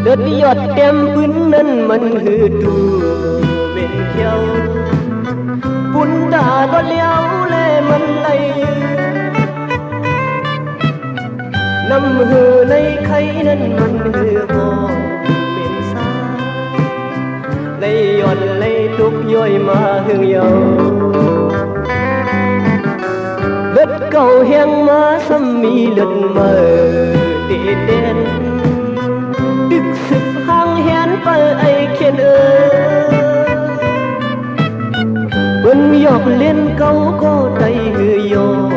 đợt giọt đem bướn nân mình hư tù bên theo bún đã có léo lê mình lây năm hư nay khay nân mình hư hồ bên xa lấy giọt lấy trúc dôi mà hương dầu đất cầu heng má xăm mi lật mờ để đen đức sức hang hén bờ ấy khen ơi bơn dọc lên câu có tay hư dọc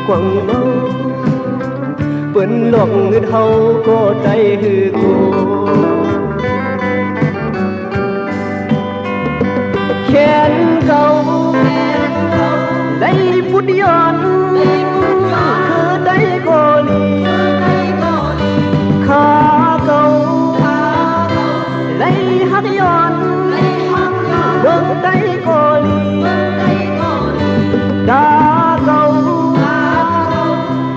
quăng bao bơn lọc ngư hâu có tay hư cô khen câu lấy phút giòn cứ đấy cô đi khá câu lấy hát giòn bước tay cô đi đá câu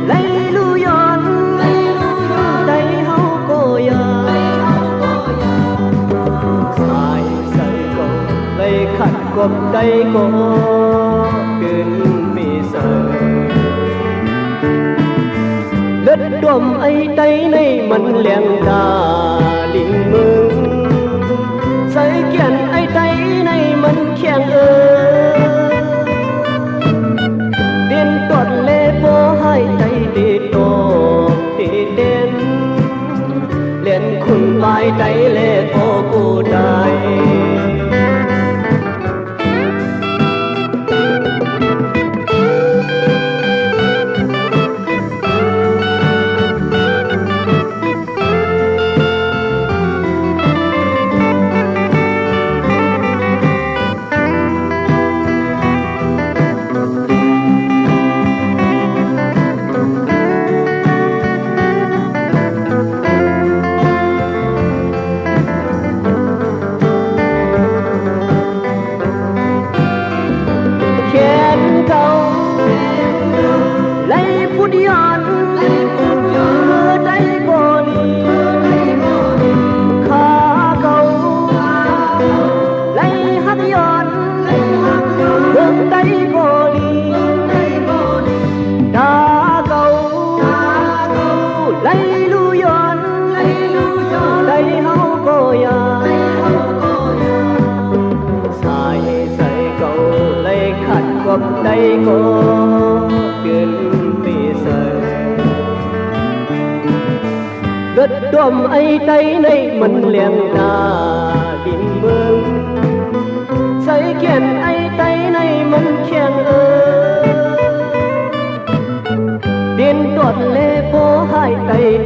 lấy lưu giòn tay hâu cô giờ sai sai cô lấy khát cột tay cô đất đom ấy tay này mình lẹng đà linh mừng say kiện ấy tay này mình khen ơi điên tuột lê bố hai tay để tổ để đen liền khung bài tay lê bố cô đài đây có biển bị sờ đất đom ấy tay này mình lẹng đà đình mừng say kiện ấy tay này mình khen ơi điên tuột lê phố hai tay